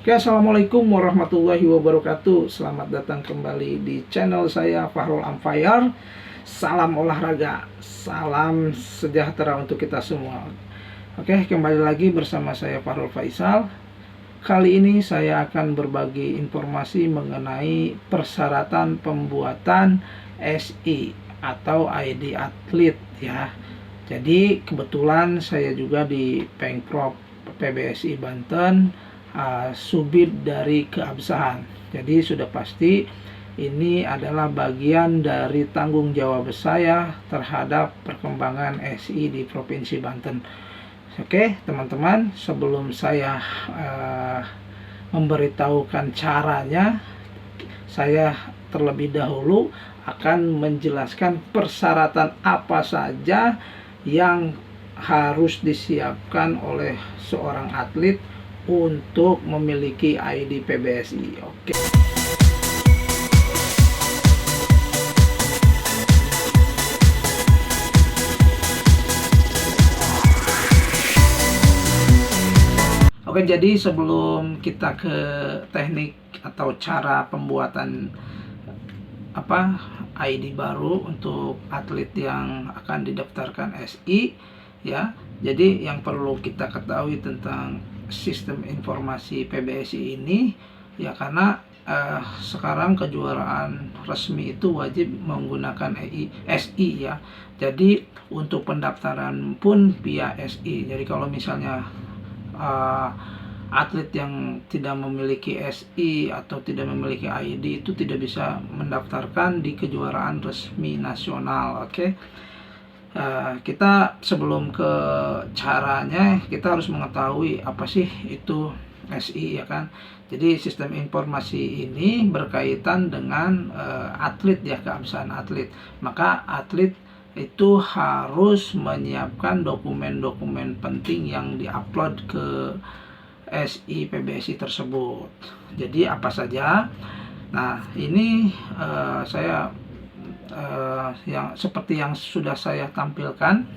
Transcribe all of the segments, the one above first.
Oke, assalamualaikum warahmatullahi wabarakatuh. Selamat datang kembali di channel saya Fahrul Ampire. Salam olahraga, salam sejahtera untuk kita semua. Oke, kembali lagi bersama saya Fahrul Faisal. Kali ini saya akan berbagi informasi mengenai persyaratan pembuatan SI atau ID atlet ya. Jadi kebetulan saya juga di Pengprov PBSI Banten, subid dari keabsahan. Jadi sudah pasti ini adalah bagian dari tanggung jawab saya terhadap perkembangan SI di Provinsi Banten. Oke teman-teman, sebelum saya memberitahukan caranya, saya terlebih dahulu akan menjelaskan persyaratan apa saja yang harus disiapkan oleh seorang atlet untuk memiliki ID PBSI. Oke. Oke, jadi sebelum kita ke teknik atau cara pembuatan ID baru untuk atlet yang akan didaftarkan SI ya. Jadi yang perlu kita ketahui tentang sistem informasi PBSI ini ya, karena sekarang kejuaraan resmi itu wajib menggunakan SI ya. Jadi untuk pendaftaran pun via SI. Jadi kalau misalnya atlet yang tidak memiliki SI atau tidak memiliki ID itu tidak bisa mendaftarkan di kejuaraan resmi nasional. Oke. Kita sebelum ke caranya, kita harus mengetahui apa sih itu SI ya kan. Jadi sistem informasi ini berkaitan dengan atlet ya, keabsahan atlet. Maka atlet itu harus menyiapkan dokumen-dokumen penting yang diupload ke SI PBSI tersebut. Jadi apa saja? Nah ini saya yang seperti yang sudah saya tampilkan.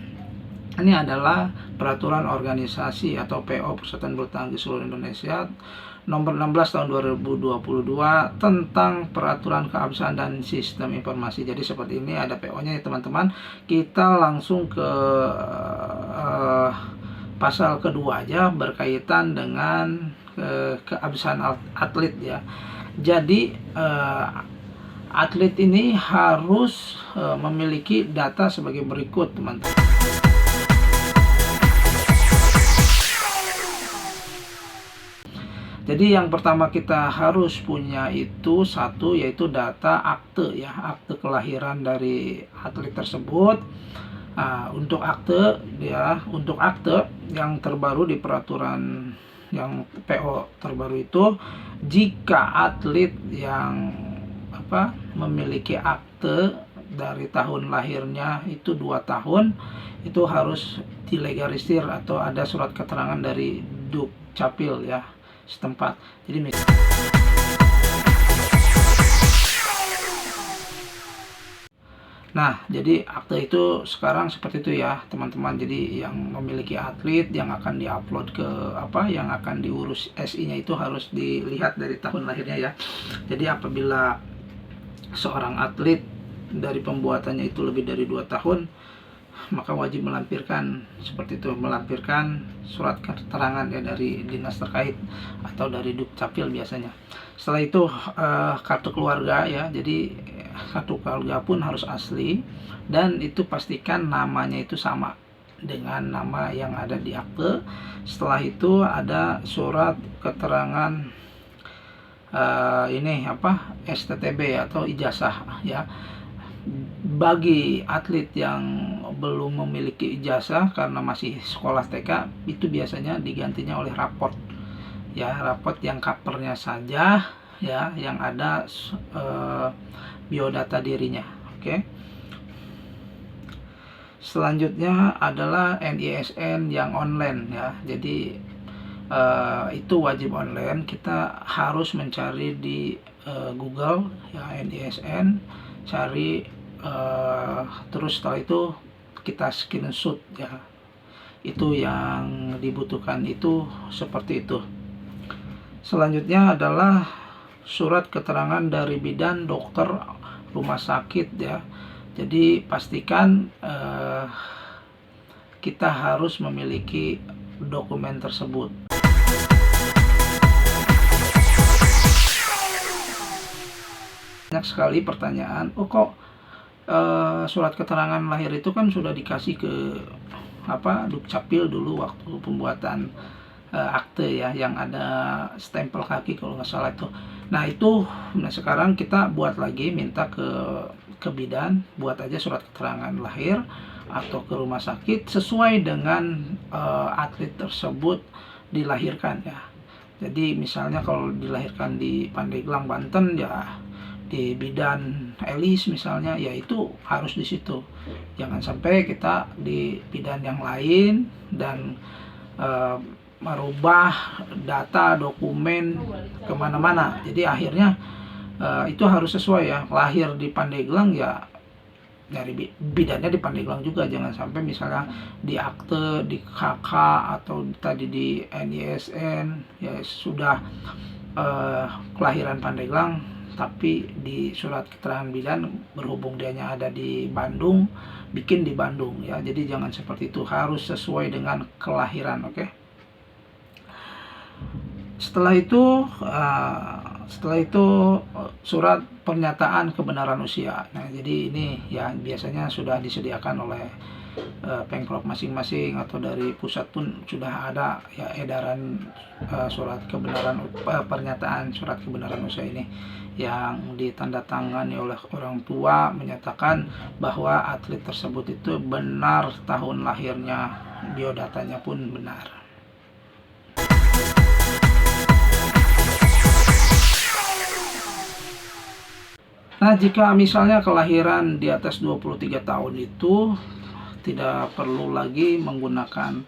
Ini adalah peraturan organisasi atau PO Persatuan Bulu Tangkis Seluruh Indonesia nomor 16 tahun 2022 tentang peraturan keabsahan dan sistem informasi. Jadi seperti ini ada PO-nya ya teman-teman. Kita langsung ke pasal kedua aja, berkaitan dengan keabsahan atlet ya. Jadi atlet ini harus memiliki data sebagai berikut teman-teman. Jadi yang pertama kita harus punya itu satu, yaitu data akte ya, akte kelahiran dari atlet tersebut. Nah, untuk akte yang terbaru di peraturan yang PO terbaru itu, jika atlet yang memiliki akte dari tahun lahirnya itu 2 tahun, itu harus dilegalisir atau ada surat keterangan dari Dukcapil ya setempat. Jadi jadi akte itu sekarang seperti itu ya teman-teman. Jadi yang memiliki atlet yang akan diupload ke yang akan diurus SI-nya itu harus dilihat dari tahun lahirnya ya. Jadi apabila seorang atlet dari pembuatannya itu lebih dari 2 tahun, maka wajib melampirkan seperti itu, melampirkan surat keterangan ya dari dinas terkait atau dari Dukcapil biasanya. Setelah itu kartu keluarga ya. Jadi kartu keluarga pun harus asli, dan itu pastikan namanya itu sama dengan nama yang ada di akte. Setelah itu ada surat keterangan STTB atau ijazah ya. Bagi atlet yang belum memiliki ijazah karena masih sekolah TK, itu biasanya digantinya oleh raport ya, raport yang covernya saja ya, yang ada biodata dirinya. Oke. Selanjutnya adalah NISN yang online ya. Jadi itu wajib online. Kita harus mencari di Google ya, NISN, cari terus setelah itu kita screenshot ya. Itu yang dibutuhkan itu seperti itu. Selanjutnya adalah surat keterangan dari bidan, dokter, rumah sakit ya. Jadi pastikan kita harus memiliki dokumen tersebut. Banyak sekali pertanyaan, oh kok surat keterangan lahir itu kan sudah dikasih ke Dukcapil dulu waktu pembuatan akte ya, yang ada stempel kaki kalau nggak salah itu. Nah sekarang kita buat lagi, minta ke bidan, buat aja surat keterangan lahir atau ke rumah sakit sesuai dengan atlet tersebut dilahirkan ya. Jadi misalnya kalau dilahirkan di Pandeglang, Banten ya, di bidan Elis misalnya, ya itu harus di situ. Jangan sampai kita di bidan yang lain dan merubah data dokumen kemana-mana. Jadi akhirnya itu harus sesuai ya. Lahir di Pandeglang ya dari bidannya di Pandeglang juga. Jangan sampai misalnya di akte di KK atau tadi di NISN ya sudah kelahiran Pandeglang, tapi di surat keterangan bidan berhubung dianya ada di Bandung, bikin di Bandung ya. Jadi jangan seperti itu, harus sesuai dengan kelahiran, oke? Setelah itu surat pernyataan kebenaran usia. Nah, jadi ini ya biasanya sudah disediakan oleh Pemprov masing-masing atau dari pusat pun sudah ada ya edaran surat kebenaran pernyataan surat kebenaran usia ini yang ditandatangani oleh orang tua menyatakan bahwa atlet tersebut itu benar tahun lahirnya, biodatanya pun benar. Nah, jika misalnya kelahiran di atas 23 tahun itu tidak perlu lagi menggunakan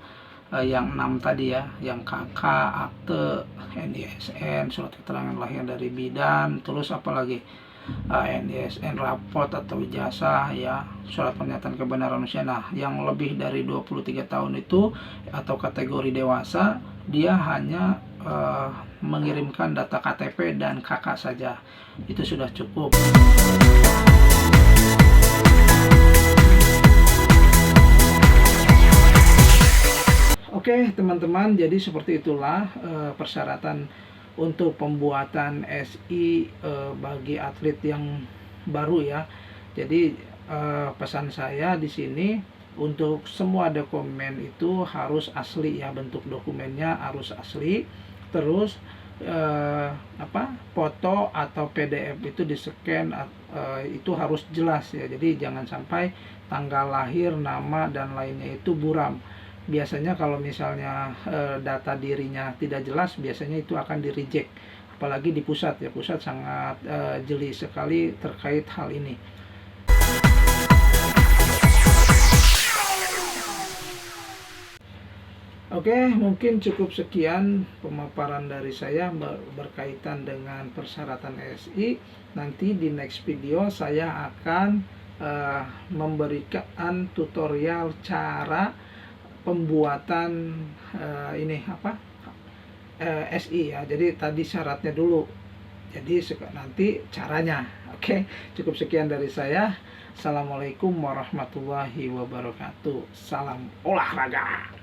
yang 6 tadi ya, yang KK, akte, NISN, surat keterangan lahir dari bidan, terus apalagi NISN, raport atau ijazah ya, surat pernyataan kebenaran usia. Nah, yang lebih dari 23 tahun itu atau kategori dewasa, dia hanya mengirimkan data KTP dan KK saja, itu sudah cukup. Oke teman-teman, jadi seperti itulah persyaratan untuk pembuatan SI bagi atlet yang baru ya. Jadi pesan saya di sini, untuk semua dokumen itu harus asli ya, bentuk dokumennya harus asli. Terus foto atau PDF itu di-scan, itu harus jelas ya. Jadi jangan sampai tanggal lahir, nama dan lainnya itu buram. Biasanya kalau misalnya data dirinya tidak jelas, biasanya itu akan di-reject. Apalagi di pusat ya, pusat sangat jeli sekali terkait hal ini. Oke, mungkin cukup sekian pemaparan dari saya berkaitan dengan persyaratan SI. Nanti di next video saya akan memberikan tutorial cara pembuatan SI ya. Jadi tadi syaratnya dulu, jadi nanti caranya. Oke, cukup sekian dari saya. Assalamualaikum warahmatullahi wabarakatuh. Salam olahraga.